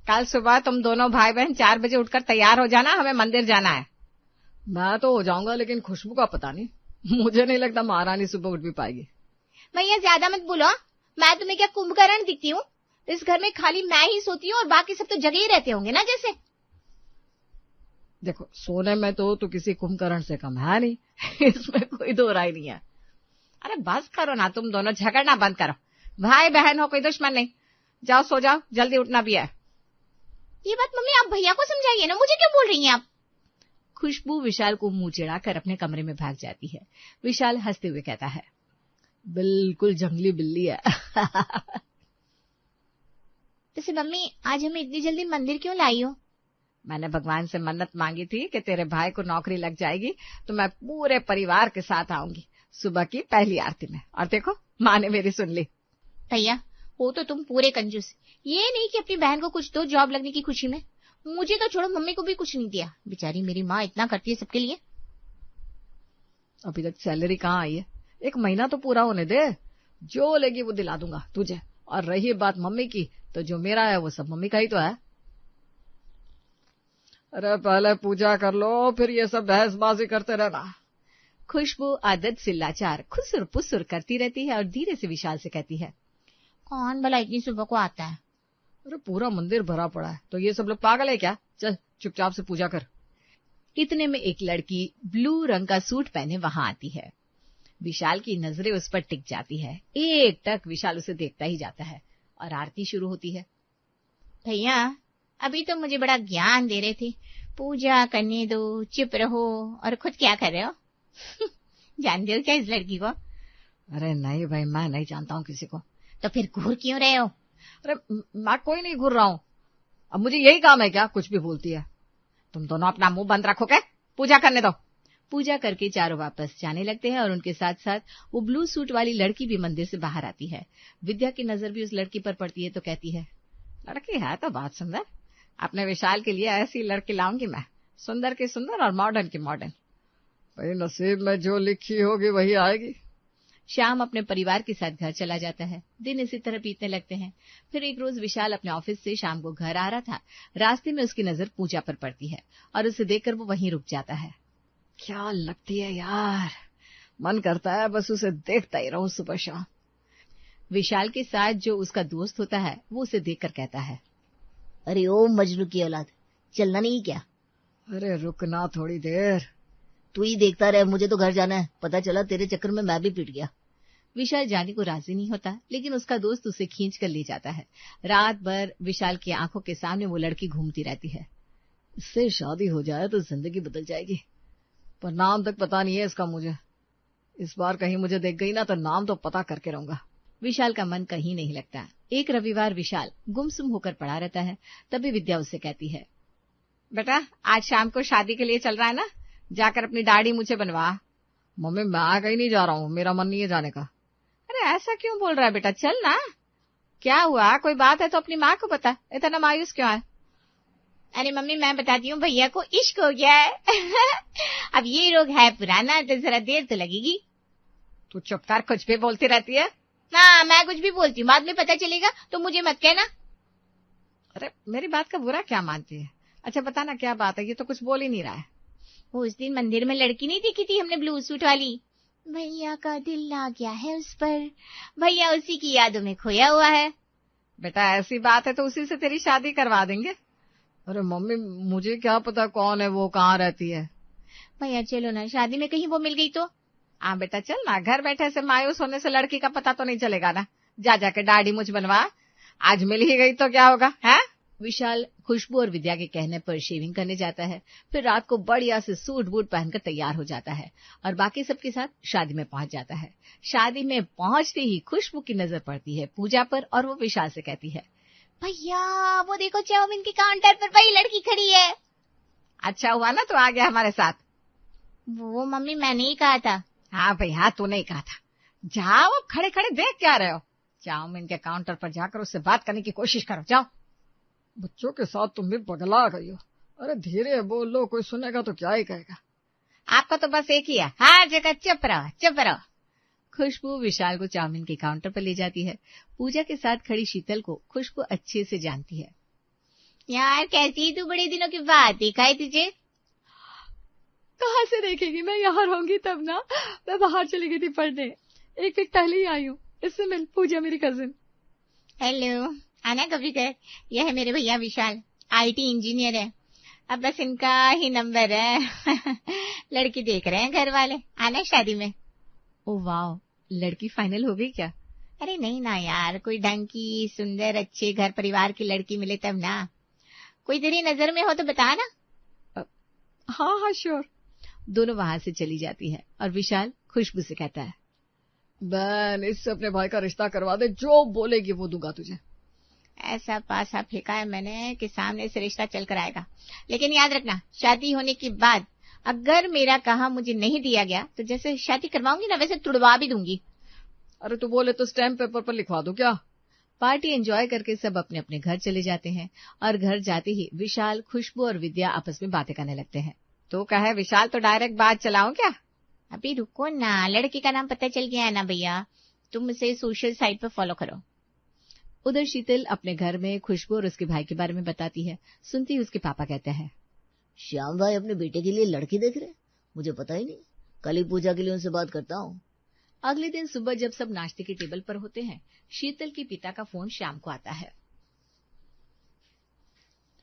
कल सुबह तुम दोनों भाई बहन 4 बजे उठकर तैयार हो जाना, हमें मंदिर जाना है। मैं तो हो जाऊंगा, लेकिन खुशबू का पता नहीं, मुझे नहीं लगता महारानी सुबह उठ भी पाएगी। भैया ज्यादा मत बोलो, मैं तुम्हें क्या कुंभकर्ण दिखती हूँ? इस घर में खाली मैं ही सोती हूँ और बाकी सब तो जगह ही रहते होंगे ना जैसे। देखो, सोने में तो तू किसी कुंभकर्ण से कम है नहीं इसमें कोई दो राय नहीं है। अरे बस करो ना, तुम दोनों झगड़ना बंद करो। भाई बहन हो, कोई दुश्मन नहीं। जाओ सो जाओ, जल्दी उठना भी है। ये बात मम्मी आप भैया को समझाइए ना, मुझे क्यों बोल रही हैं आप? खुशबू विशाल को मुंह चिढ़ाकर अपने कमरे में भाग जाती है। विशाल हंसते हुए कहता है, बिल्कुल जंगली बिल्ली है वैसे मम्मी आज हमें इतनी जल्दी मंदिर क्यों लाई हो? मैंने भगवान से मन्नत मांगी थी कि तेरे भाई को नौकरी लग जाएगी तो मैं पूरे परिवार के साथ आऊंगी सुबह की पहली आरती में। और देखो, माँ ने मेरी सुन ली। भैया वो तो तुम पूरे कंजूस, ये नहीं कि अपनी बहन को कुछ दो जॉब लगने की खुशी में। मुझे तो छोड़ो, मम्मी को भी कुछ नहीं दिया। बेचारी मेरी माँ इतना करती है सबके लिए। अभी तक सैलरी कहाँ आई है? 1 महीना तो पूरा होने दे, जो लेगी वो दिला दूंगा तुझे। और रही बात मम्मी की, तो जो मेरा है वो सब मम्मी का ही तो है। अरे पहले पूजा कर लो, फिर ये सब बहसबाजी करते रहना। खुशबू आदत से लाचार खुसुर पुसुर करती रहती है और धीरे से विशाल से कहती है, कौन भला इतनी सुबह को आता है? अरे पूरा मंदिर भरा पड़ा है, तो ये सब लोग पागल है क्या? चल चुपचाप से पूजा कर। इतने में एक लड़की ब्लू रंग का सूट पहने वहां आती है। विशाल की नजरें उस पर टिक जाती है। एक टक विशाल उसे देखता ही जाता है और आरती शुरू होती है। भैया अभी तो मुझे बड़ा ज्ञान दे रहे थे, पूजा करने दो, चुप रहो, और खुद क्या कर रहे हो? जानते हो क्या इस लड़की को? अरे नहीं भाई, मैं नहीं जानता हूँ किसी को। तो फिर घूर क्यों रहे हो? अरे मैं कोई नहीं घूर रहा हूँ, अब मुझे यही काम है क्या? कुछ भी बोलती है। तुम दोनों अपना मुंह बंद रखोगे, पूजा करने दो। पूजा करके चारों वापस जाने लगते हैं और उनके साथ साथ वो ब्लू सूट वाली लड़की भी मंदिर से बाहर आती है। विद्या की नजर भी उस लड़की पर पड़ती है तो कहती है, लड़की है तो बहुत सुंदर, अपने विशाल के लिए ऐसी लड़की लाऊंगी मैं, सुंदर की सुंदर और मॉडर्न की मॉडर्न। भाई नसीब में जो लिखी होगी वही आएगी। श्याम अपने परिवार के साथ घर चला जाता है। दिन इसी तरह बीतने लगते हैं। फिर एक रोज विशाल अपने ऑफिस से शाम को घर आ रहा था। रास्ते में उसकी नजर पूजा पर पड़ती है और उसे देखकर वो वहीं रुक जाता है। क्या लगती है यार, मन करता है बस उसे देखता ही रहूं सुबह शाम। विशाल के साथ जो उसका दोस्त होता है वो उसे देखकर कहता है, अरे ओ मजनू की औलाद, चलना नहीं क्या? अरे रुकना थोड़ी देर। तू ही देखता रहे, मुझे तो घर जाना है। पता चला तेरे चक्कर में मैं भी पिट गया। विशाल जाने को राजी नहीं होता, लेकिन उसका दोस्त उसे खींच कर ले जाता है। रात भर विशाल की आंखों के सामने वो लड़की घूमती रहती है। इससे शादी हो जाए तो जिंदगी बदल जाएगी, पर नाम तक पता नहीं है इसका मुझे। इस बार कहीं मुझे देख गई ना तो नाम तो पता करके रहूंगा। विशाल का मन कहीं नहीं लगता। एक रविवार विशाल गुमसुम होकर पड़ा रहता है। तभी विद्या उससे कहती है, बेटा आज शाम को शादी के लिए चल रहा है ना, जाकर अपनी दाढ़ी मुझे बनवा। मम्मी मैं कहीं नहीं जा रहा हूँ, मेरा मन नहीं है जाने का। अरे ऐसा क्यों बोल रहा है बेटा, चल ना। क्या हुआ, कोई बात है तो अपनी माँ को बता, इतना मायूस क्यों है? अरे मम्मी मैं बताती हूँ, भैया को इश्क हो गया है अब ये रोग है पुराना तो जरा देर तो लगेगी। तू चुप कर, कुछ भी बोलती रहती है। हाँ मैं कुछ भी बोलती हूँ, बाद में पता चलेगा तो मुझे मत कहना। अरे मेरी बात का बुरा क्या मानती है? अच्छा बताना क्या बात है, ये तो कुछ बोल ही नहीं रहा है। वो उस दिन मंदिर में लड़की नहीं दिखी थी हमने ब्लू सूट वाली, भैया का दिल आ गया है उस पर, भैया उसी की यादों में खोया हुआ है। बेटा ऐसी बात है तो उसी से तेरी शादी करवा देंगे। अरे मम्मी मुझे क्या पता कौन है वो, कहाँ रहती है। भैया चलो ना, शादी में कहीं वो मिल गई तो। हाँ बेटा चल ना, घर बैठे से मायूस होने से लड़की का पता तो नहीं चलेगा ना। जा जाके दाढ़ी मुझ बनवा, आज मिल ही गई तो क्या होगा है? विशाल खुशबू और विद्या के कहने पर शेविंग करने जाता है। फिर रात को बढ़िया से सूट बूट पहनकर तैयार हो जाता है और बाकी सबके साथ शादी में पहुंच जाता है। शादी में पहुंचते ही खुशबू की नजर पड़ती है पूजा पर और वो विशाल से कहती है, भैया वो देखो चाउमीन के काउंटर पर वही लड़की खड़ी है। अच्छा हुआ ना तू आ गया हमारे साथ। वो मम्मी मैंने ही कहा था। हाँ भाई हाँ, तूने ही कहा था। जाओ अब खड़े खड़े देख क्या रहे हो, चाउमीन के काउंटर पर जाकर उससे बात करने की कोशिश करो, जाओ। बच्चों के साथ तुम भी पगला गई हो। अरे धीरे बोल लो, कोई सुनेगा तो क्या ही कहेगा। आपका तो बस एक ही है, हर जगह चुप रहो चुप रहो। खुशबू विशाल को चाउमीन के काउंटर पर ले जाती है। पूजा के साथ खड़ी शीतल को खुशबू अच्छे से जानती है। यार कैसी है तू, बड़े दिनों के बाद देखा है तुझे। कहाँ से देखेगी, मैं यहाँ रहूंगी तब ना। मैं बाहर चली गई थी पढ़ने, एक वीक पहले ही आई हूँ। इससे मिल, पूजा मेरी कजिन। हेलो, आना कभी कर। यह है मेरे भैया विशाल, आईटी इंजीनियर है। अब बस इनका ही नंबर है। लड़की देख रहे हैं घर वाले, आना शादी में। ओ वाह, लड़की फाइनल हो गई क्या? अरे नहीं ना यार, कोई ढंग की सुंदर अच्छे घर परिवार की लड़की मिले तब ना। कोई तेरी नजर में हो तो बता ना। हाँ हाँ श्योर। दोनों वहां से चली जाती है और विशाल खुशबू से कहता है, बहन इससे अपने भाई का रिश्ता करवा दे, जो बोलेगी वो दूंगा तुझे। ऐसा पासा फेंका है मैंने कि सामने से रिश्ता चल कर आएगा। लेकिन याद रखना, शादी होने के बाद अगर मेरा कहा मुझे नहीं दिया गया तो जैसे शादी करवाऊंगी ना वैसे तुड़वा भी दूंगी। अरे तू बोले तो स्टैम्प पेपर पर लिखवा दो क्या? पार्टी एंजॉय करके सब अपने अपने घर चले जाते हैं और घर जाते ही विशाल, खुशबू और विद्या आपस में बातें करने लगते हैं। तो कहे विशाल, तो डायरेक्ट बात चलाऊं क्या? अभी रुको ना, लड़की का नाम पता चल गया है ना भैया, तुम उसे सोशल साइट पर फॉलो करो। उधर शीतल अपने घर में खुशबू और उसके भाई के बारे में बताती है। सुनती ही उसके पापा कहते हैं, श्याम भाई अपने बेटे के लिए लड़की देख रहे, मुझे पता ही नहीं। कल ही पूजा के लिए उनसे बात करता हूँ। अगले दिन सुबह जब सब नाश्ते के टेबल पर होते हैं, शीतल के पिता का फोन श्याम को आता है।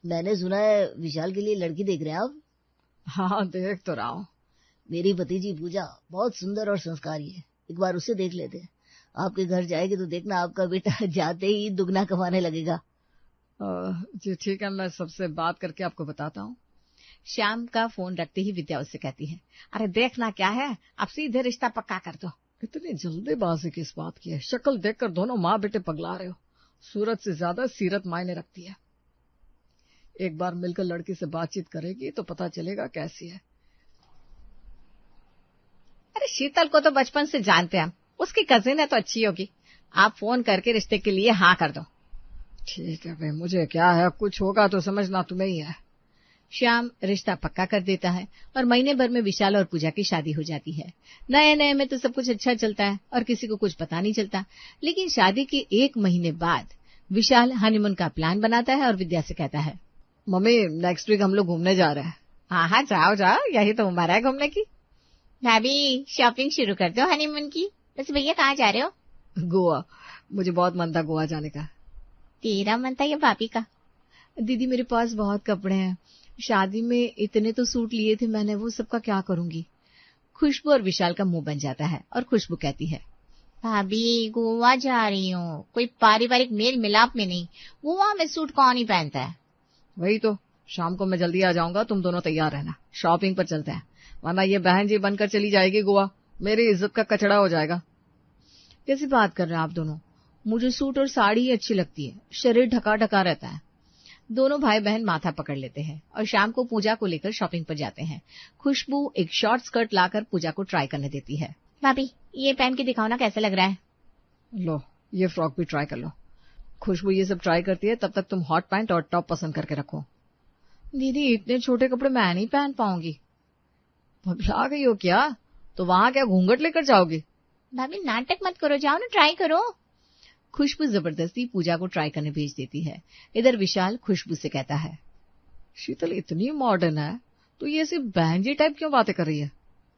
मैंने सुना है विशाल के लिए लड़की देख रहे हैं आप। हाँ देख तो रहा हूँ। मेरी भतीजी पूजा बहुत सुंदर और संस्कारी है, एक बार उसे देख लेते हैं। आपके घर जाएगी तो देखना आपका बेटा जाते ही दुगना कमाने लगेगा। जी ठीक है, मैं सबसे बात करके आपको बताता हूँ। श्याम का फोन रखते ही विद्या उससे कहती है, अरे देखना क्या है, अब सीधे रिश्ता पक्का कर दो। इतनी जल्दीबाजी किस बात की है? शक्ल देखकर दोनों माँ बेटे पगला रहे हो। सूरत से ज्यादा सीरत मायने रखती है। एक बार मिलकर लड़की से बातचीत करेगी तो पता चलेगा कैसी है। अरे शीतल को तो बचपन से जानते हैं, उसकी कजिन है तो अच्छी होगी। आप फोन करके रिश्ते के लिए हाँ कर दो। ठीक है भाई, मुझे क्या है, कुछ होगा तो समझना तुम्हें ही है। श्याम रिश्ता पक्का कर देता है और महीने भर में विशाल और पूजा की शादी हो जाती है। नए नए में तो सब कुछ अच्छा चलता है और किसी को कुछ पता नहीं चलता। लेकिन शादी के 1 महीने बाद विशाल हनीमून का प्लान बनाता है और विद्या से कहता है, मम्मी नेक्स्ट वीक हम लोग घूमने जा रहे हैं। हाँ हाँ जाओ जाओ, यही तो उम्र है घूमने की। भाभी शॉपिंग शुरू कर दो हनीमून की। बस भैया कहाँ जा रहे हो? गोवा, मुझे बहुत मन था गोवा जाने का। तेरा मन था या भाभी का? दीदी मेरे पास बहुत कपड़े हैं, शादी में इतने तो सूट लिए थे मैंने, वो सबका क्या करूंगी। खुशबू और विशाल का मुंह बन जाता है और खुशबू कहती है, भाभी गोवा जा रही हूँ, कोई पारिवारिक मेल मिलाप में नहीं। गोवा में सूट कौन ही पहनता है। वही तो, शाम को मैं जल्दी आ जाऊंगा, तुम दोनों तैयार रहना, शॉपिंग पर चलते हैं। वरना ये बहन जी बनकर चली जाएगी गोवा, मेरी इज्जत का कचड़ा हो जाएगा। कैसी बात कर रहे हैं आप दोनों? मुझे सूट और साड़ी ही अच्छी लगती है, शरीर ढका ढका रहता है। दोनों भाई बहन माथा पकड़ लेते हैं और शाम को पूजा को लेकर शॉपिंग पर जाते हैं। खुशबू एक शॉर्ट स्कर्ट लाकर पूजा को ट्राई करने देती है। भाभी ये पहन के दिखाओ ना कैसा लग रहा है। लो ये फ्रॉक भी ट्राई कर लो। खुशबू ये सब ट्राई करती है, तब तक तुम हॉट पैंट और टॉप पसंद करके रखो। दीदी इतने छोटे कपड़े मैं नहीं पहन पाऊंगी। भगला गई हो क्या? तो वहां क्या घूंघट लेकर जाओगी? भाभी नाटक मत करो, जाओ ना ट्राई करो। खुशबू जबरदस्ती पूजा को ट्राई करने भेज देती है। इधर विशाल खुशबू से कहता है, शीतल इतनी मॉडर्न है तो ये सिर्फ बहन जी टाइप क्यों बातें कर रही है?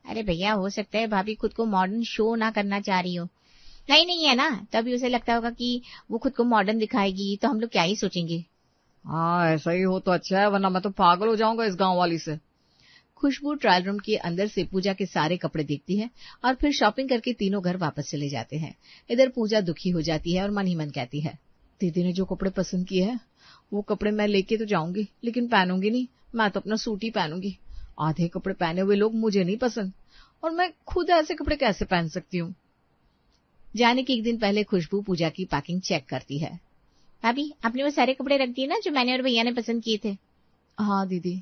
अरे भैया हो सकता है भाभी खुद को मॉडर्न शो ना करना चाह रही हो। नहीं है ना, तभी उसे लगता होगा कि वो खुद को मॉडर्न दिखाएगी तो हम लोग क्या ही सोचेंगे। हाँ ऐसा ही हो तो अच्छा है, वरना मैं तो पागल हो जाऊंगा इस गांव वाली से। खुशबू ट्रायल रूम के अंदर से पूजा के सारे कपड़े देखती है और फिर शॉपिंग करके तीनों घर वापस चले जाते हैं। इधर पूजा दुखी हो जाती है और मन ही मन कहती है, दीदी ने जो कपड़े पसंद किए हैं वो कपड़े मैं लेके तो जाऊंगी, लेकिन पहनूंगी नहीं। मैं तो अपना सूट ही पहनूंगी। आधे कपड़े पहने हुए लोग मुझे नहीं पसंद, और मैं खुद ऐसे कपड़े कैसे पहन सकती हूँ। जाने के 1 दिन पहले खुशबू पूजा की पैकिंग चेक करती है। भाभी आपने वो सारे कपड़े रख दिए ना जो मैंने और भैया ने पसंद किए थे? हाँ दीदी।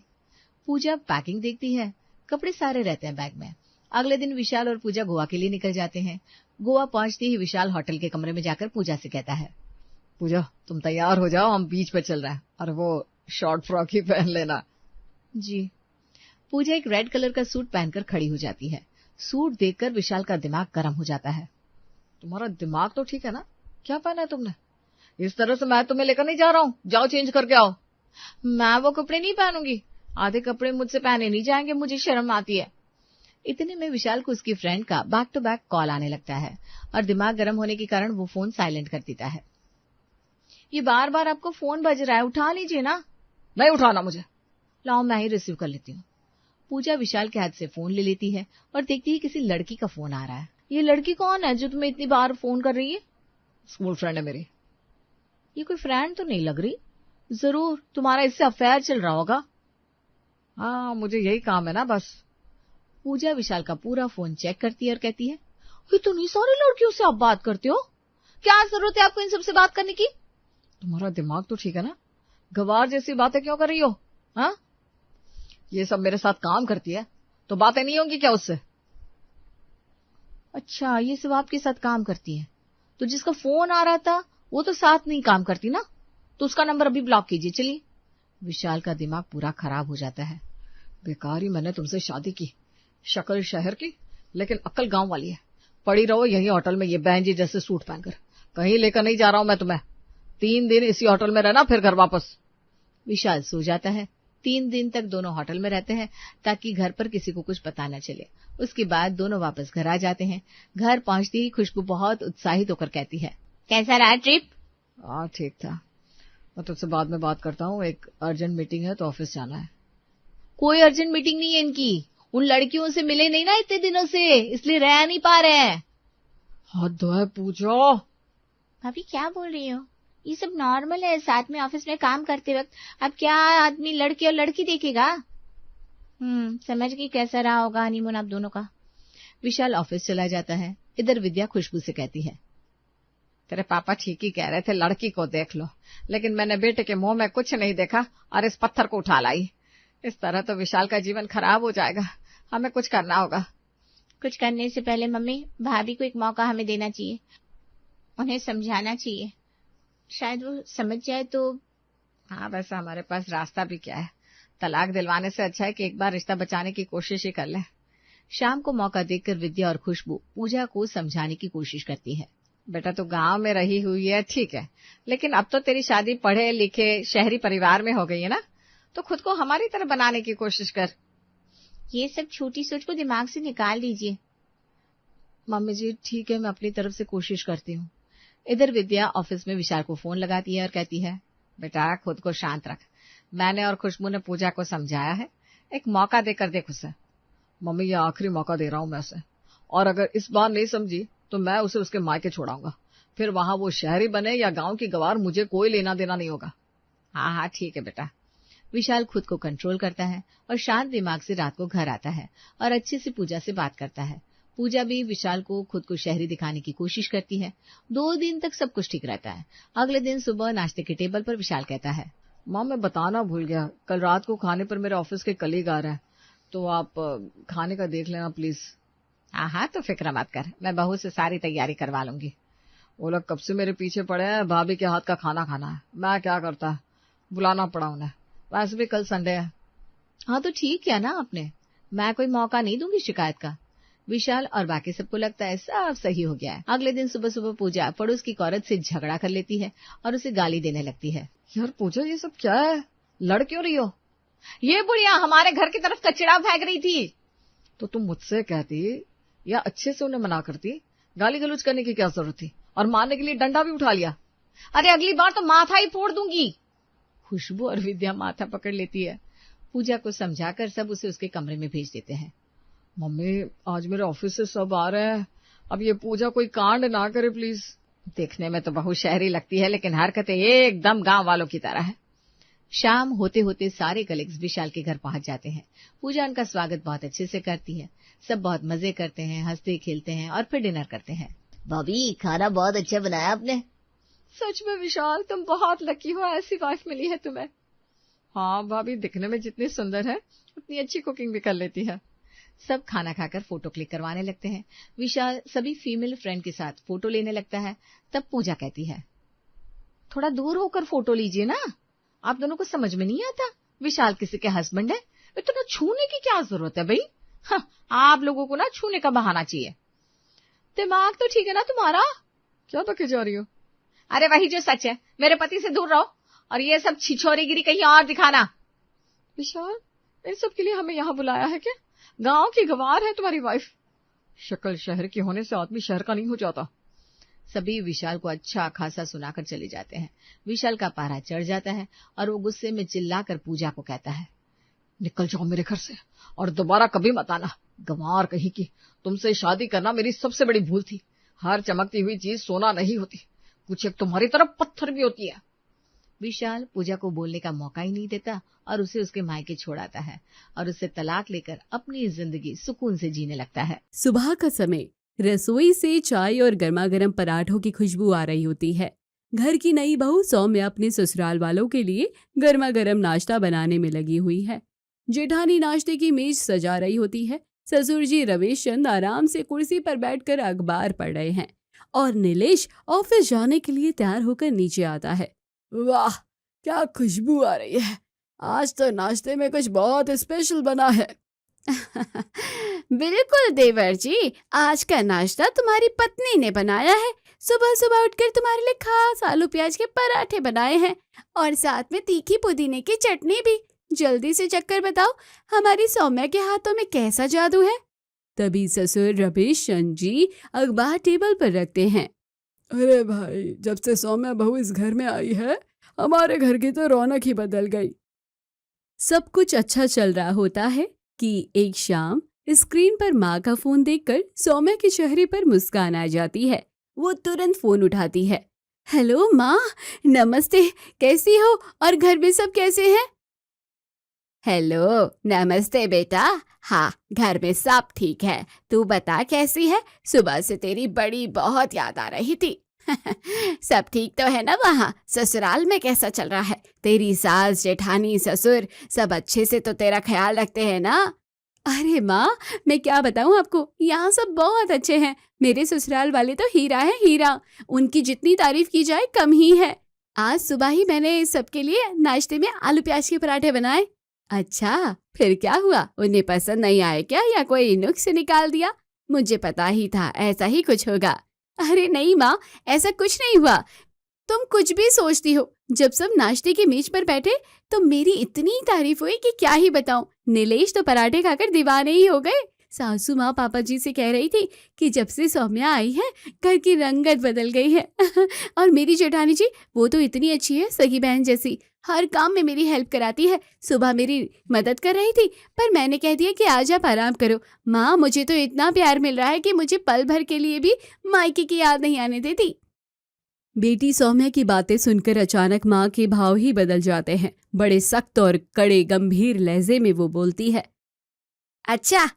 पूजा पैकिंग देखती है, कपड़े सारे रहते हैं बैग में। अगले दिन विशाल और पूजा गोवा के लिए निकल जाते हैं। गोवा पहुंचते ही विशाल होटल के कमरे में जाकर पूजा से कहता है, पूजा तुम तैयार हो जाओ, हम बीच पे चल रहे हैं, और वो शॉर्ट फ्रॉक ही पहन लेना। जी। पूजा एक रेड कलर का सूट पहनकर खड़ी हो जाती है। सूट देखकर विशाल का दिमाग गर्म हो जाता है। तुम्हारा दिमाग तो ठीक है ना? क्या पहना है तुमने? इस तरह से मैं तुम्हें लेकर नहीं जा रहा हूँ, जाओ चेंज करके आओ। मैं वो कपड़े नहीं पहनूंगी, आधे कपड़े मुझसे पहने नहीं जाएंगे, मुझे शर्म आती है। इतने में विशाल को उसकी फ्रेंड का बैक टू बैक कॉल आने लगता है और दिमाग गर्म होने के कारण वो फोन साइलेंट कर देता है। ये बार बार आपको फोन बज रहा है, उठा लीजिए ना। नहीं उठाना मुझे। लाओ मैं ही रिसीव कर लेती हूँ। पूजा विशाल के हाथ से फोन ले लेती है और देखती है किसी लड़की का फोन आ रहा है। ये लड़की कौन है जो तुम्हें इतनी बार फोन कर रही है? स्कूल फ्रेंड है मेरी। ये कोई फ्रेंड तो नहीं लग रही, जरूर तुम्हारा इससे अफेयर चल रहा होगा। हाँ मुझे यही काम है ना बस। पूजा विशाल का पूरा फोन चेक करती है और कहती है, इतनी सारी लड़कियों से आप बात करते हो, क्या जरूरत है आपको इन सबसे बात करने की? तुम्हारा दिमाग तो ठीक है ना, गवार जैसी बातें क्यों कर रही हो? हाँ ये सब मेरे साथ काम करती है तो बातें नहीं होंगी क्या उससे? अच्छा ये सब आपके साथ काम करती है, तो जिसका फोन आ रहा था वो तो साथ नहीं काम करती ना, तो उसका नंबर अभी ब्लॉक कीजिए। चलिए। विशाल का दिमाग पूरा खराब हो जाता है। बेकार ही मैंने तुमसे शादी की, शक्ल शहर की लेकिन अक्ल गांव वाली है। पड़ी रहो यही होटल में ये बहन जी जैसे सूट पहनकर, कहीं लेकर नहीं जा रहा हूं मैं तुम्हें। 3 दिन इसी होटल में रहना, फिर घर वापस। विशाल सो जाता है। 3 दिन तक दोनों होटल में रहते हैं ताकि घर पर किसी को कुछ पता न चले। उसके बाद दोनों वापस घर आ जाते हैं। घर पहुंचती ही खुशबू बहुत उत्साहित होकर कहती है, कैसा रहा ट्रिप? हाँ ठीक था, मैं तुझसे बाद में बात करता हूँ, एक अर्जेंट मीटिंग है तो ऑफिस जाना है। कोई अर्जेंट मीटिंग नहीं है इनकी, उन लड़कियों से मिले नहीं ना इतने दिनों से, इसलिए रह नहीं पा रहे हैं। हद है पूजा। भाभी क्या बोल रही हो? ये सब नॉर्मल है, साथ में ऑफिस में काम करते वक्त अब क्या आदमी लड़के और लड़की देखेगा? समझ गई कैसा रहा होगा हनीमून आप दोनों का। विशाल ऑफिस चला जाता है। इधर विद्या खुशबू से कहती है, तेरे पापा ठीक ही कह रहे थे, लड़की को देख लो, लेकिन मैंने बेटे के मुंह में कुछ नहीं देखा और इस पत्थर को उठा लाई। इस तरह तो विशाल का जीवन खराब हो जाएगा, हमें कुछ करना होगा। कुछ करने से पहले मम्मी भाभी को एक मौका हमें देना चाहिए, उन्हें समझाना चाहिए, शायद वो समझ जाए तो। हाँ वैसे हमारे पास रास्ता भी क्या है, तलाक दिलवाने से अच्छा है कि एक बार रिश्ता बचाने की कोशिश ही कर ले। शाम को मौका देखकर विद्या और खुशबू पूजा को समझाने की कोशिश करती है। बेटा तू गांव में रही हुई है ठीक है, लेकिन अब तो तेरी शादी पढ़े लिखे शहरी परिवार में हो गई है ना, तो खुद को हमारी तरह बनाने की कोशिश कर। ये सब छोटी सोच को दिमाग से निकाल दीजिए। मम्मी जी ठीक है, मैं अपनी तरफ से कोशिश करती हूँ। इधर विद्या ऑफिस में विशाल को फोन लगाती है और कहती है, बेटा खुद को शांत रख, मैंने और खुशबू ने पूजा को समझाया है, एक मौका देकर देख उसे। मम्मी ये आखिरी मौका दे रहा हूं मैं उसे, और अगर इस बार नहीं समझी तो मैं उसे उसके मायके छोड़ाऊंगा, फिर वहां वो शहरी बने या गांव की गवार, मुझे कोई लेना देना नहीं होगा। हाँ हाँ ठीक है बेटा। विशाल खुद को कंट्रोल करता है और शांत दिमाग से रात को घर आता है और अच्छे से पूजा से बात करता है। पूजा भी विशाल को खुद को शहरी दिखाने की कोशिश करती है। 2 दिन तक सब कुछ ठीक रहता है। अगले दिन सुबह नाश्ते के टेबल पर विशाल कहता है, माँ मैं बताना भूल गया, कल रात को खाने पर मेरे ऑफिस के कलीग आ रहा है, तो आप खाने का देख लेना प्लीज। हाँ हाँ तो फिक्र मत कर, मैं बहू से सारी तैयारी करवा लूंगी। वो लोग कब से मेरे पीछे पड़े हैं, भाभी के हाथ का खाना खाना है, मैं क्या करता, बुलाना पड़ा उन्हें, वैसे भी कल संडे है। हाँ तो ठीक है ना आपने, मैं कोई मौका नहीं दूंगी शिकायत का। विशाल और बाकी सबको लगता है सब सही हो गया है। अगले दिन सुबह सुबह पूजा पड़ोस की औरत से झगड़ा कर लेती है और उसे गाली देने लगती है। यार पूजा ये सब क्या है, लड़ क्यों रही हो? ये बुढ़िया हमारे घर की तरफ कचरा फेंक रही थी। तो तुम मुझसे कहती या अच्छे से उन्हें मना करती, गाली गलौज करने की क्या जरूरत थी, और मारने के लिए डंडा भी उठा लिया। अरे अगली बार तो माथा ही फोड़ दूंगी। खुशबू और विद्या माथा पकड़ लेती है। पूजा को समझाकर सब उसे उसके कमरे में भेज देते हैं। मम्मी आज मेरे ऑफिस से सब आ रहे हैं, अब ये पूजा कोई कांड ना करे प्लीज। देखने में तो बहुत शहरी लगती है लेकिन हरकतें एकदम गांव वालों की तरह है। शाम होते होते सारे कलीग्स विशाल के घर पहुंच जाते हैं। पूजा उनका स्वागत बहुत अच्छे से करती है। सब बहुत मजे करते हैं, हंसते खेलते हैं और फिर डिनर करते हैं। भाभी खाना बहुत अच्छा बनाया आपने। सच में विशाल तुम बहुत लकी हो, ऐसी वाइफ मिली है तुम्हें। हाँ भाभी दिखने में जितनी सुंदर है उतनी अच्छी कुकिंग भी कर लेती है। सब खाना खाकर फोटो क्लिक करवाने लगते हैं। विशाल सभी फीमेल फ्रेंड के साथ फोटो लेने लगता है। तब पूजा कहती है, थोड़ा दूर होकर फोटो लीजिए ना, आप दोनों को समझ में नहीं आता विशाल किसी के हस्बैंड है, इतना छूने की क्या जरूरत है भाई। हाँ, आप लोगों को ना छूने का बहाना चाहिए। दिमाग तो ठीक है ना तुम्हारा, क्या बके जा रही हो? अरे वही जो सच है, मेरे पति से दूर रहो। और ये सब छिछोरीगिरी कहीं और दिखाना। विशाल, इन सब के लिए हमें यहाँ बुलाया है क्या? गांव की गंवार है तुम्हारी वाइफ। शक्ल शहर की होने से आदमी शहर का नहीं हो जाता। सभी विशाल को अच्छा खासा सुनाकर चले जाते हैं। विशाल का पारा चढ़ जाता है और वो गुस्से में चिल्लाकर पूजा को कहता है, निकल जाओ मेरे घर से और दोबारा कभी मत आना। गंवार कहीं की, तुमसे शादी करना मेरी सबसे बड़ी भूल थी। हर चमकती हुई चीज सोना नहीं होती, कुछ एक तुम्हारी तरफ पत्थर भी होती है। विशाल पूजा को बोलने का मौका ही नहीं देता और उसे उसके मायके छोड़ाता है और उससे तलाक लेकर अपनी जिंदगी सुकून से जीने लगता है। सुबह का समय, रसोई से चाय और गर्मा गर्म पराठों की खुशबू आ रही होती है। घर की नई बहू सौम्या अपने ससुराल वालों के लिए गर्मा गर्म नाश्ता बनाने में लगी हुई है। जेठानी नाश्ते की मेज सजा रही होती है। ससुर जी रमेश चंद आराम से कुर्सी पर बैठकर अखबार पढ़ रहे हैं और नीलेश ऑफिस जाने के लिए तैयार होकर नीचे आता है। वाह, क्या खुशबू आ रही है। आज तो नाश्ते में कुछ बहुत स्पेशल बना है। बिल्कुल देवर जी, आज का नाश्ता तुम्हारी पत्नी ने बनाया है। सुबह सुबह उठकर तुम्हारे लिए खास आलू प्याज के पराठे बनाए हैं और साथ में तीखी पुदीने की चटनी भी। जल्दी से चक्कर बताओ, हमारी सौम्या के हाथों में कैसा जादू है। तभी ससुर रमेश चंद जी अखबार टेबल पर रखते हैं। अरे भाई, जब से सौम्या बहू इस घर में आई है, हमारे घर की तो रौनक ही बदल गई। सब कुछ अच्छा चल रहा होता है कि एक शाम स्क्रीन पर माँ का फोन देखकर सौम्या के चेहरे पर मुस्कान आ जाती है। वो तुरंत फोन उठाती है। हेलो माँ, नमस्ते, कैसी हो और घर में सब कैसे हैं? हेलो, नमस्ते बेटा। हाँ, घर में सब ठीक है। तू बता कैसी है? सुबह से तेरी बड़ी बहुत याद आ रही थी। सब ठीक तो है ना? वहाँ ससुराल में कैसा चल रहा है? तेरी सास, जेठानी, ससुर सब अच्छे से तो तेरा ख्याल रखते हैं ना? अरे माँ, मैं क्या बताऊँ आपको, यहाँ सब बहुत अच्छे हैं। मेरे ससुराल वाले तो हीरा है, हीरा। उनकी जितनी तारीफ की जाए कम ही है। आज सुबह ही मैंने सबके लिए नाश्ते में आलू प्याज के पराठे बनाए। अच्छा, फिर क्या हुआ? उन्हें पसंद नहीं आए क्या, या कोई नुक्स निकाल दिया? मुझे पता ही था ऐसा ही कुछ होगा। अरे नहीं माँ, ऐसा कुछ नहीं हुआ। तुम कुछ भी सोचती हो। जब सब नाश्ते की मेज पर बैठे तो मेरी इतनी तारीफ हुई कि क्या ही बताऊं। नीलेश तो पराठे खाकर दीवाने ही हो गए। सासू माँ पापा जी से कह रही थी कि जब से सौम्या आई है घर की रंगत बदल गई है। और मेरी जेठानी जी, वो तो इतनी अच्छी है, सगी बहन जैसी। हर काम में मेरी हेल्प कराती है। सुबह मेरी मदद कर रही थी, पर मैंने कह दिया कि आज आप आराम करो। माँ, मुझे तो इतना प्यार मिल रहा है कि मुझे पल भर के लिए भी मायके की याद नहीं आने देती। बेटी सौम्या की बातें सुनकर अचानक माँ के भाव ही बदल जाते हैं। बड़े सख्त और कड़े गंभीर लहजे में वो बोलती है, अच्छा,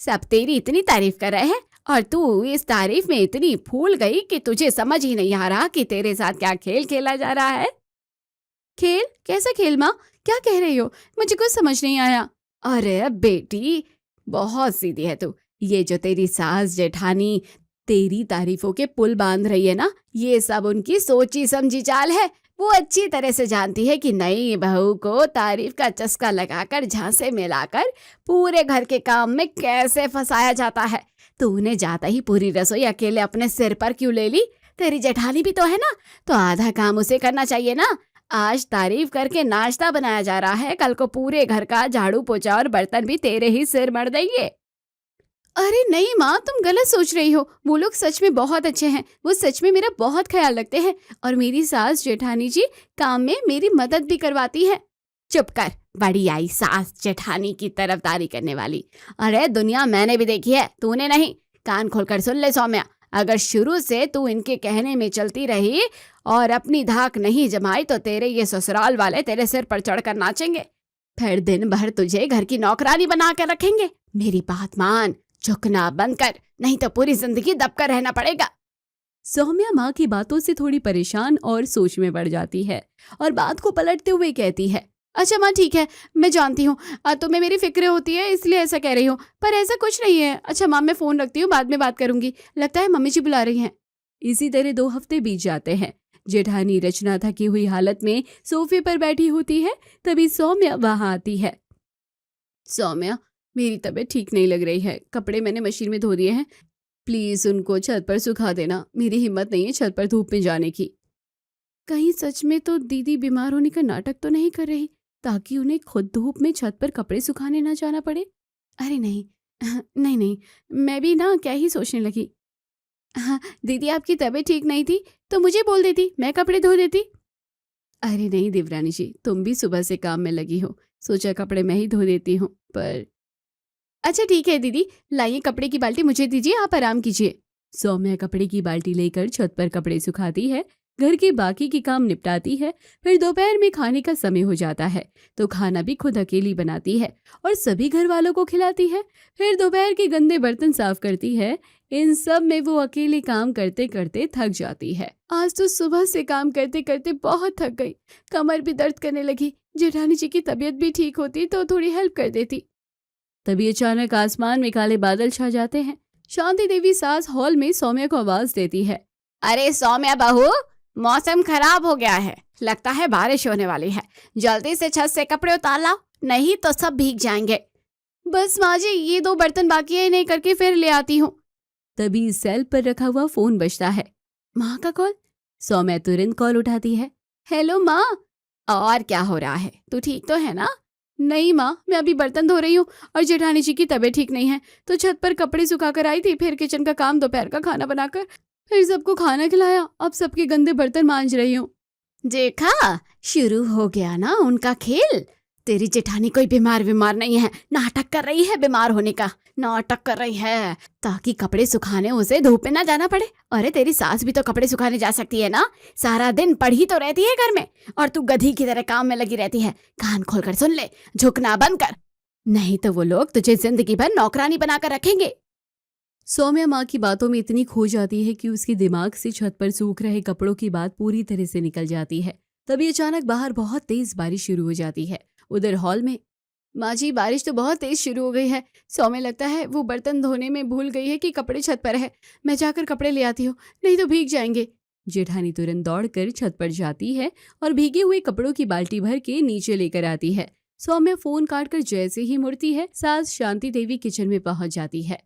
सब तेरी इतनी तारीफ कर रहे हैं और तू इस तारीफ में इतनी फूल गई कि तुझे समझ ही नहीं आ रहा कि तेरे साथ क्या खेल खेला जा रहा है। खेल? कैसा खेल माँ? क्या कह रही हो? मुझे कुछ समझ नहीं आया। अरे बेटी, बहुत सीधी है तू। ये जो तेरी सास जेठानी तेरी तारीफों के पुल बांध रही है ना, ये सब उनकी सोची समझी चाल है। वो अच्छी तरह से जानती है कि नई बहू को तारीफ का चस्का लगाकर झांसे में लाकर पूरे घर के काम में कैसे फंसाया जाता है। तूने जाता ही पूरी रसोई अकेले अपने सिर पर क्यों ले ली? तेरी जेठानी भी तो है ना, तो आधा काम उसे करना चाहिए ना। आज तारीफ करके नाश्ता बनाया जा रहा है, कल को पूरे घर का झाड़ू पोछा और बर्तन भी तेरे ही सिर मर देंगे। अरे नहीं माँ, तुम गलत सोच रही हो। वो लोग सच में बहुत अच्छे हैं। वो सच में मेरा बहुत ख्याल रखते हैं और मेरी सास जेठानी जी काम में मेरी मदद भी करवाती है। चुप कर, बड़ी आई सास जेठानी की तरफदारी करने वाली। अरे दुनिया मैंने भी देखी है, तूने नहीं। कान खोलकर सुन ले सौम्या, अगर शुरू से तू इनके कहने में चलती रही और अपनी धाक नहीं जमाई तो तेरे ये ससुराल वाले तेरे सिर पर चढ़कर नाचेंगे। फिर दिन भर तुझे घर की नौकरानी बना कर रखेंगे। मेरी बात मान, झुकना बंद कर, नहीं तो पूरी जिंदगी दबकर रहना पड़ेगा। सौम्या माँ की बातों से थोड़ी परेशान और सोच में पड़ जाती है और बात को पलटते हुए कहती है, अच्छा माँ ठीक है, मैं जानती हूँ तुम्हें मेरी फिक्र होती है इसलिए ऐसा कह रही हूँ, पर ऐसा कुछ नहीं है। अच्छा माँ, मैं फोन रखती हूँ, बाद में बात करूंगी। लगता है मम्मी जी बुला रही हैं। इसी तरह 2 हफ्ते बीत जाते हैं। जेठानी रचना थकी हुई हालत में सोफे पर बैठी होती है। तभी सौम्या वहां आती है। सौम्या, मेरी तबीयत ठीक नहीं लग रही है। कपड़े मैंने मशीन में धो दिए हैं, प्लीज उनको छत पर सुखा देना। मेरी हिम्मत नहीं है छत पर धूप में जाने की। कहीं सच में तो दीदी बीमार होने का नाटक तो नहीं कर रही ताकि उन्हें खुद धूप में छत पर कपड़े सुखाने ना जाना पड़े। अरे नहीं, नहीं नहीं, मैं भी ना क्या ही सोचने लगी। हाँ, दीदी आपकी तबीयत ठीक नहीं थी तो मुझे बोल देती, मैं कपड़े धो देती। अरे नहीं देवरानी जी, तुम भी सुबह से काम में लगी हो, सोचा कपड़े मैं ही धो देती हूँ। पर अच्छा ठीक है दीदी, लाइए कपड़े की बाल्टी मुझे दीजिए, आप आराम कीजिए। सौम्या कपड़े की बाल्टी लेकर छत पर कपड़े सुखाती है, घर के बाकी के काम निपटाती है। फिर दोपहर में खाने का समय हो जाता है तो खाना भी खुद अकेली बनाती है और सभी घर वालों को खिलाती है। फिर दोपहर के गंदे बर्तन साफ करती है। इन सब में वो अकेले काम करते करते थक जाती है। आज तो सुबह से काम करते करते बहुत थक गई, कमर भी दर्द करने लगी। जेठानी जी की तबीयत भी ठीक होती तो थोड़ी हेल्प कर देती। तभी अचानक आसमान में काले बादल छा जाते हैं। शांति देवी सास हॉल में सौम्या को आवाज देती है, अरे सौम्या बहू, मौसम खराब हो गया है, लगता है बारिश होने वाली है, जल्दी से छत से कपड़े उतार लाओ, नहीं तो सब भीग जाएंगे। बस माँ जी, ये 2 बर्तन बाकी है, इन्हें करके फिर ले आती हूँ। तभी सेल पर रखा हुआ फोन बजता है। माँ का कॉल। सौम्या तुरंत कॉल उठाती है। हेलो माँ, और क्या हो रहा है, तू ठीक तो है ना? नहीं माँ, मैं अभी बर्तन धो रही हूँ और जेठानी जी की तबीयत ठीक नहीं है तो छत पर कपड़े सुखाकर आई थी, फिर किचन का काम, दोपहर का खाना बनाकर, फिर सबको खाना खिलाया, अब सबके गंदे बर्तन मांज रही हूँ। देखा, शुरू हो गया ना उनका खेल। तेरी जेठानी कोई बीमार नहीं है, नाटक कर रही है, बीमार होने का नाटक कर रही है ताकि कपड़े सुखाने उसे धूप में ना जाना पड़े। अरे तेरी सास भी तो कपड़े सुखाने जा सकती है ना, सारा दिन पड़ी तो रहती है घर में और तू गधी की तरह काम में लगी रहती है। कान खोलकर सुन ले, झुकना बंद कर, नहीं तो वो लोग तुझे जिंदगी भर नौकरानी बनाकर रखेंगे। सौम्या माँ की बातों में इतनी खो जाती है कि उसके दिमाग से छत पर सूख रहे कपड़ों की बात पूरी तरह से निकल जाती है। तभी अचानक बाहर बहुत तेज बारिश शुरू हो जाती है। उधर हॉल में, माँ जी बारिश तो बहुत तेज शुरू हो गई है, सौम्या लगता है वो बर्तन धोने में भूल गई है कि कपड़े छत पर है, मैं जाकर कपड़े ले आती हूँ, नहीं तो भीग जाएंगे। जेठानी तुरंत दौड़कर छत पर जाती है और भीगे हुए कपड़ों की बाल्टी भर के नीचे लेकर आती है। सौम्या फोन काटकर जैसे ही मुड़ती है, सास शांति देवी किचन में पहुंच जाती है।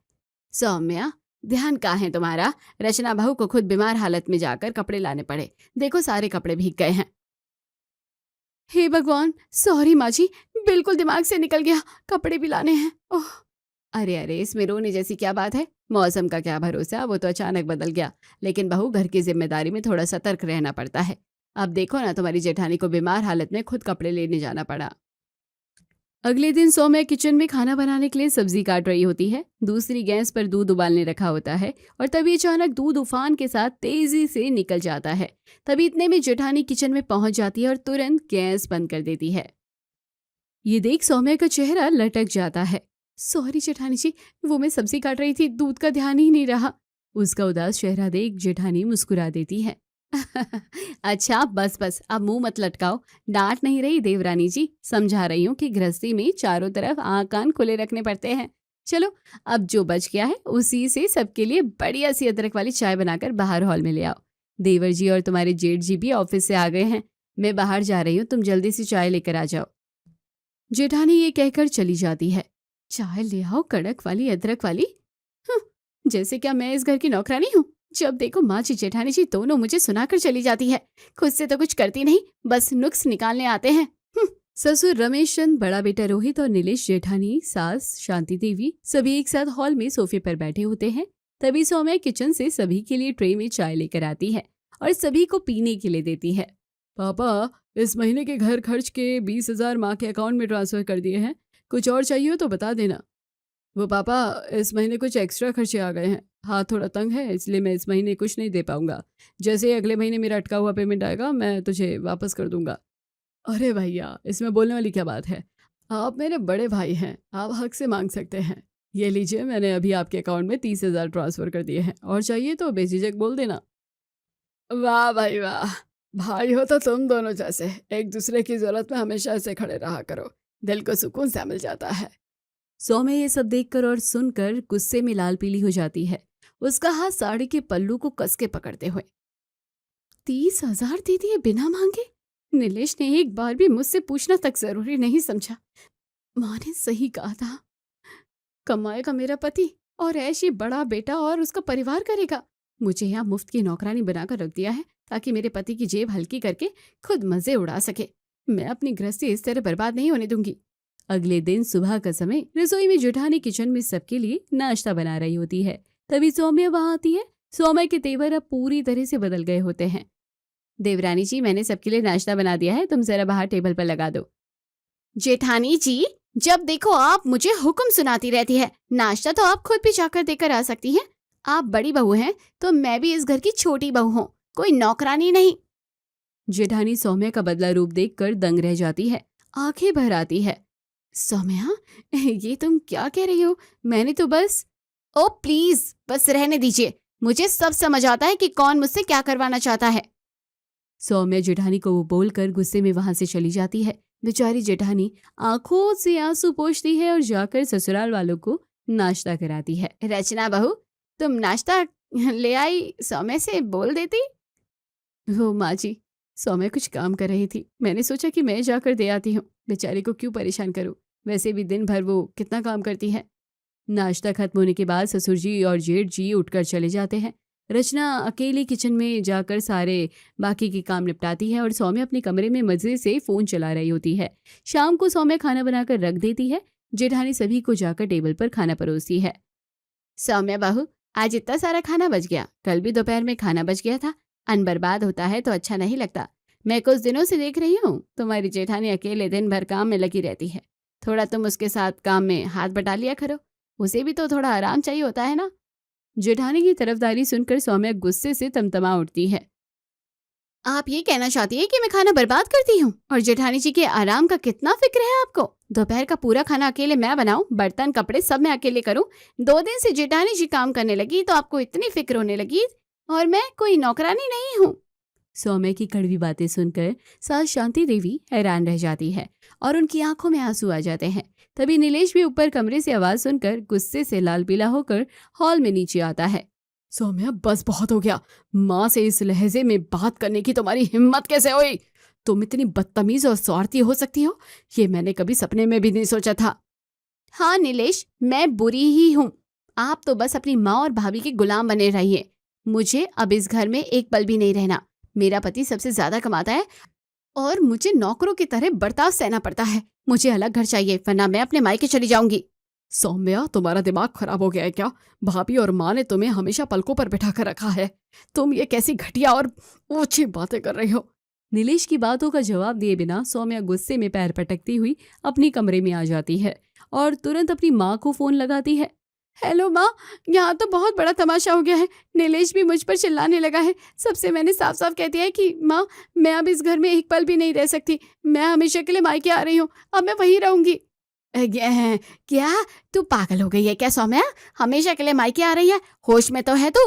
सौम्या, ध्यान कहाँ है तुम्हारा? रचना बहू को खुद बीमार हालत में जाकर कपड़े लाने पड़े, देखो सारे कपड़े भीग गए हैं। हे भगवान, सॉरी माँ जी, बिल्कुल दिमाग से निकल गया, कपड़े भी लाने हैं। ओह, अरे इसमें रोने जैसी क्या बात है, मौसम का क्या भरोसा, वो तो अचानक बदल गया। लेकिन बहू, घर की जिम्मेदारी में थोड़ा सतर्क रहना पड़ता है। अब देखो ना, तुम्हारी जेठानी को बीमार हालत में खुद कपड़े लेने जाना पड़ा। अगले दिन सौम्या किचन में खाना बनाने के लिए सब्जी काट रही होती है। दूसरी गैस पर दूध उबालने रखा होता है और तभी अचानक दूध उफान के साथ तेजी से निकल जाता है। तभी इतने में जेठानी किचन में पहुंच जाती है और तुरंत गैस बंद कर देती है। ये देख सौम्या का चेहरा लटक जाता है। सॉरी जेठानी जी, वो मैं सब्जी काट रही थी, दूध का ध्यान ही नहीं रहा। उसका उदास चेहरा देख जेठानी मुस्कुरा देती है। अच्छा बस अब मुंह मत लटकाओ, डांट नहीं रही देवरानी जी, समझा रही हूँ कि गृहस्थी में चारों तरफ आँख कान खुले रखने पड़ते हैं। चलो, अब जो बच गया है उसी से सबके लिए बढ़िया सी अदरक वाली चाय बनाकर बाहर हॉल में ले आओ। देवर जी और तुम्हारे जेठ जी भी ऑफिस से आ गए हैं, मैं बाहर जा रही हूँ, तुम जल्दी से चाय लेकर आ जाओ। जेठानी ये कहकर चली जाती है। चाय ले आओ, कड़क वाली, अदरक वाली, जैसे क्या मैं इस घर की नौकरानी हूँ? जब देखो माँ जी जेठानी जी दोनों मुझे सुनाकर चली जाती है, खुद से तो कुछ करती नहीं, बस नुक्स निकालने आते हैं। ससुर रमेश चंद, बड़ा बेटा रोहित और नीलेश, जेठानी, सास शांति देवी सभी एक साथ हॉल में सोफे पर बैठे होते हैं। तभी सौम्या किचन से सभी के लिए ट्रे में चाय लेकर आती है और सभी को पीने के लिए देती है। पापा, इस महीने के घर खर्च के 20,000 माँ के अकाउंट में ट्रांसफर कर दिए हैं, कुछ और चाहिए हो तो बता देना। वो पापा, इस महीने कुछ एक्स्ट्रा खर्चे आ गए हैं, हाथ थोड़ा तंग है, इसलिए मैं इस महीने कुछ नहीं दे पाऊंगा। जैसे ही अगले महीने मेरा अटका हुआ पेमेंट आएगा मैं तुझे वापस कर दूंगा। अरे भैया, इसमें बोलने वाली क्या बात है, आप मेरे बड़े भाई हैं, आप हक से मांग सकते हैं। ये लीजिए, मैंने अभी आपके अकाउंट में 30,000 ट्रांसफर कर दिए हैं, और चाहिए तो बेझिझक बोल देना। वाह भाई वाह, भाई हो तो तुम दोनों जैसे, एक दूसरे की जरूरत में हमेशा ऐसे खड़े रहा करो, दिल को सुकून सा मिल जाता है। सौम्या ये सब देखकर और सुनकर गुस्से में लाल पीली हो जाती है, उसका हाथ साड़ी के पल्लू को कस के पकड़ते हुए। 30,000 दे दिए बिना मांगे? नीलेश ने एक बार भी मुझसे पूछना तक जरूरी नहीं समझा। माँ ने सही कहा था, कमाएगा मेरा पति और ऐश ये बड़ा बेटा और उसका परिवार करेगा। मुझे यहाँ मुफ्त की नौकरानी बनाकर रख दिया है ताकि मेरे पति की जेब हल्की करके खुद मजे उड़ा सके। मैं अपनी गृहस्थी इस तरह बर्बाद नहीं होने दूंगी। अगले दिन सुबह का समय रसोई में जेठानी किचन में सबके लिए नाश्ता बना रही होती है। तभी सौम्या वहां आती है। सौम्या के तेवर अब पूरी तरह से बदल गए होते हैं। देवरानी जी, मैंने सबके लिए नाश्ता बना दिया है, तुम जरा बाहर टेबल पर लगा दो। जेठानी जी, जब देखो आप मुझे हुक्म सुनाती रहती है। नाश्ता तो आप खुद भी जाकर देकर आ सकती हैं। आप बड़ी बहू हैं तो मैं भी इस घर की छोटी बहू हूँ, कोई नौकरानी नहीं। जेठानी सौम्या का बदला रूप देखकर दंग रह जाती है, आंखें भर आती है। सौम्या, ये तुम क्या कह रही हो? मैंने तो बस... ओ प्लीज, बस रहने दीजिए। मुझे सब समझ आता है कि कौन मुझसे क्या करवाना चाहता है। सौम्या जेठानी को वो बोलकर गुस्से में वहां से चली जाती है। बेचारी जेठानी आंखों से आंसू पोंछती है और जाकर ससुराल वालों को नाश्ता कराती है। रचना बहू, तुम नाश्ता ले आई, सौम्या से बोल देती। वो माँ जी, सौम्या कुछ काम कर रही थी, मैंने सोचा कि मैं जाकर दे आती हूँ, बेचारी को क्यों परेशान करूँ, वैसे भी दिन भर वो कितना काम करती है। नाश्ता खत्म होने के बाद ससुर जी और जेठ जी उठकर चले जाते हैं। रचना अकेली किचन में जाकर सारे बाकी के काम निपटाती है और सौम्या अपने कमरे में मजे से फोन चला रही होती है। शाम को सौम्या खाना बनाकर रख देती है। जेठानी सभी को जाकर टेबल पर खाना परोसती है। सौम्या बहू, आज इतना सारा खाना बच गया, कल भी दोपहर में खाना बच गया था। अन्न बर्बाद होता है तो अच्छा नहीं लगता। मैं कुछ दिनों से देख रही हूँ तुम्हारी जेठानी अकेले दिन भर काम में लगी रहती है। थोड़ा तुम उसके साथ काम में हाथ बटा लिया करो, उसे भी तो थोड़ा आराम चाहिए होता है ना। जेठानी की तरफदारी सुनकर सौम्या गुस्से से तमतमा उठती है। आप ये कहना चाहती है कि मैं खाना बर्बाद करती हूँ? और जेठानी जी के आराम का कितना फिक्र है आपको? दोपहर का पूरा खाना अकेले मैं बनाऊं, बर्तन कपड़े सब मैं अकेले करूं। 2 दिन से जेठानी जी काम करने लगी तो आपको इतनी फिक्र होने लगी, और मैं कोई नौकरानी नहीं हूँ। सौम्या की कड़वी बातें सुनकर सास शांति देवी हैरान रह जाती है और उनकी आंखों में आंसू आ जाते हैं। तभी नीलेश भी ऊपर कमरे से आवाज सुनकर गुस्से से लाल पीला होकर हॉल में नीचे आता है। सौम्या, बस बहुत हो गया। माँ से इस लहजे में बात करने की तुम्हारी हिम्मत कैसे हुई? तुम इतनी बदतमीज और स्वार्थी हो सकती हो, ये मैंने कभी सपने में भी नहीं सोचा था। हाँ नीलेश, मैं बुरी ही हूँ। आप तो बस अपनी माँ और भाभी के गुलाम बने रहिए। मुझे अब इस घर में एक पल भी नहीं रहना। मेरा पति सबसे ज्यादा कमाता है और मुझे नौकरों की तरह बर्ताव सहना पड़ता है। मुझे अलग घर चाहिए, वरना मैं अपने मायके चली जाऊंगी। सौम्या, तुम्हारा दिमाग खराब हो गया है क्या? भाभी और माँ ने तुम्हें हमेशा पलकों पर बिठा कर रखा है। तुम ये कैसी घटिया और ऊंची बातें कर रही हो? नीलेश की बातों का जवाब दिए बिना सौम्या गुस्से में पैर पटकती हुई अपनी कमरे में आ जाती है और तुरंत अपनी माँ को फोन लगाती है। हेलो माँ, यहाँ तो बहुत बड़ा तमाशा हो गया है। नीलेश भी मुझ पर चिल्लाने लगा है। सबसे मैंने साफ साफ कह दिया है कि माँ, मैं अब इस घर में एक पल भी नहीं रह सकती। मैं हमेशा के लिए मायके आ रही हूँ, अब मैं वहीं रहूंगी। क्या तू पागल हो गई है क्या सौम्या? हमेशा के लिए मायके आ रही है? होश में तो है तू?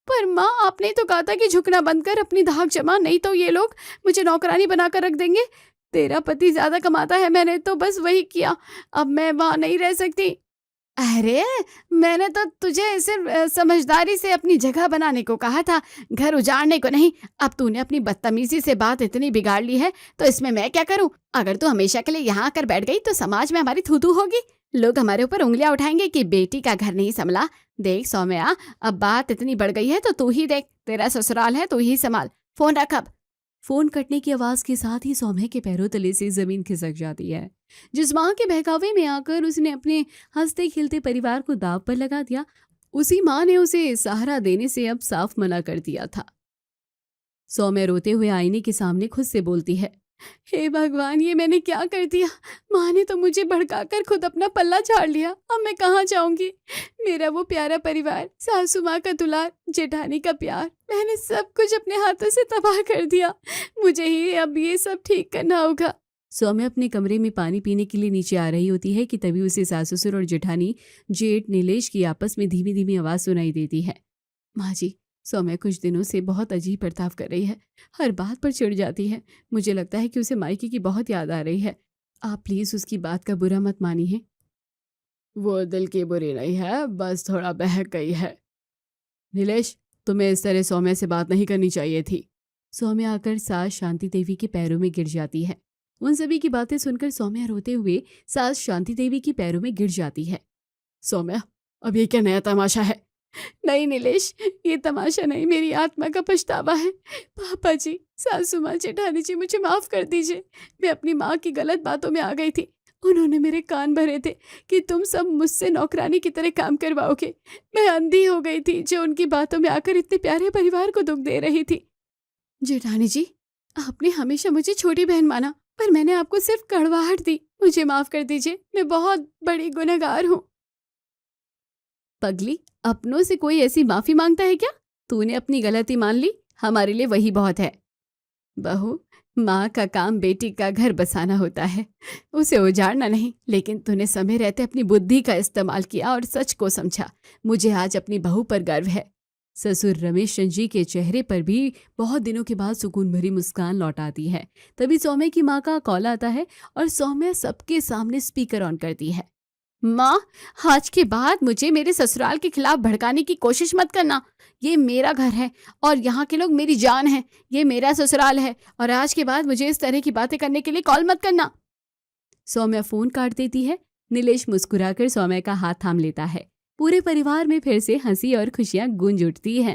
पर माँ, आपने तो कहा था कि झुकना बंद कर, अपनी धाक जमा, नहीं तो ये लोग मुझे नौकरानी बनाकर रख देंगे। तेरा पति ज्यादा कमाता है, मैंने तो बस वही किया। अब मैं वहां नहीं रह सकती। अरे, मैंने तो तुझे सिर्फ समझदारी से अपनी जगह बनाने को कहा था, घर उजाड़ने को नहीं। अब तूने अपनी बदतमीजी से बात इतनी बिगाड़ ली है तो इसमें मैं क्या करूं? अगर तू हमेशा के लिए यहाँ आकर बैठ गई तो समाज में हमारी थू-थू होगी। लोग हमारे ऊपर उंगलियां उठाएंगे कि बेटी का घर नहीं संभला। देख सौम्या, अब बात इतनी बढ़ गई है तो तू ही देख, तेरा ससुराल है, तू ही संभाल। फोन रख अब। फोन कटने की आवाज के साथ ही सौम्या के पैरों तले से जमीन खिसक जाती है। जिस माँ के बहकावे में आकर उसने अपने हंसते खिलते परिवार को दाव पर लगा दिया, उसी माँ ने उसे सहारा देने से अब साफ मना कर दिया था। सौम्या रोते हुए आईने के सामने खुद से बोलती है, हे भगवान, ये मैंने क्या कर दिया? माँ ने तो मुझे भड़काकर खुद अपना पल्ला झाड़ लिया। अब मैं कहाँ जाऊंगी? मेरा वो प्यारा परिवार, सासू माँ का दुलार, जेठानी का प्यार, मैंने सब कुछ अपने हाथों से तबाह कर दिया। मुझे ही अब ये सब ठीक करना होगा। सौम्या अपने कमरे में पानी पीने के लिए नीचे आ रही होती है कि तभी उसे सास ससुर और जेठानी जेठ नीलेश की आपस में धीमी धीमी आवाज सुनाई देती है। माँ जी, सौम्या कुछ दिनों से बहुत अजीब बर्ताव कर रही है, हर बात पर चिढ़ जाती है। मुझे लगता है कि उसे मायके की बहुत याद आ रही है। आप प्लीज उसकी बात का बुरा मत मानिए। वो दिल की बुरी नहीं है, बस थोड़ा बहक गई है। नीलेश, तुम्हें इस तरह सौम्या से बात नहीं करनी चाहिए थी। सौम्या आकर सास शांति देवी के पैरों में गिर जाती है। उन सभी की बातें सुनकर सौम्या रोते हुए सास शांति देवी के पैरों में गिर जाती है। सौम्या, अब ये क्या नया तमाशा है? नहीं नीलेश, ये तमाशा नहीं, मेरी आत्मा का पछतावा है। पापा जी, सासू माँ, जेठानी जी, मुझे माफ कर दीजिए। मैं अपनी माँ की गलत बातों में आ गई थी। उन्होंने मेरे कान भरे थे कि तुम सब मुझसे नौकरानी की तरह काम करवाओगे। मैं अंधी हो गई थी जो उनकी बातों में आकर इतने प्यारे परिवार को दुख दे रही थी। जेठानी जी, आपने हमेशा मुझे छोटी बहन माना, पर मैंने आपको सिर्फ कड़वाहट दी। मुझे माफ कर दीजिए, मैं बहुत बड़ी गुनहगार हूँ। पगली, अपनों से कोई ऐसी माफी मांगता है क्या? तूने अपनी गलती मान ली, हमारे लिए वही बहुत है। बहू, माँ का काम बेटी का घर बसाना होता है, उसे उजाड़ना नहीं। लेकिन तूने समय रहते अपनी बुद्धि का इस्तेमाल किया और सच को समझा। मुझे आज अपनी बहू पर गर्व है। ससुर रमेश जी के चेहरे पर भी बहुत दिनों के बाद सुकून भरी मुस्कान लौट आती है। तभी सौम्या की माँ का कॉल आता है और सौम्या सबके सामने स्पीकर ऑन करती है। माँ, आज के बाद मुझे मेरे ससुराल के खिलाफ भड़काने की कोशिश मत करना। ये मेरा घर है और यहाँ के लोग मेरी जान है। ये मेरा ससुराल है और आज के बाद मुझे इस तरह की बातें करने के लिए कॉल मत करना। सौम्या फोन काट देती है। नीलेश मुस्कुराकर सौम्या का हाथ थाम लेता है। पूरे परिवार में फिर से हंसी और खुशियां गूंज उठती हैं।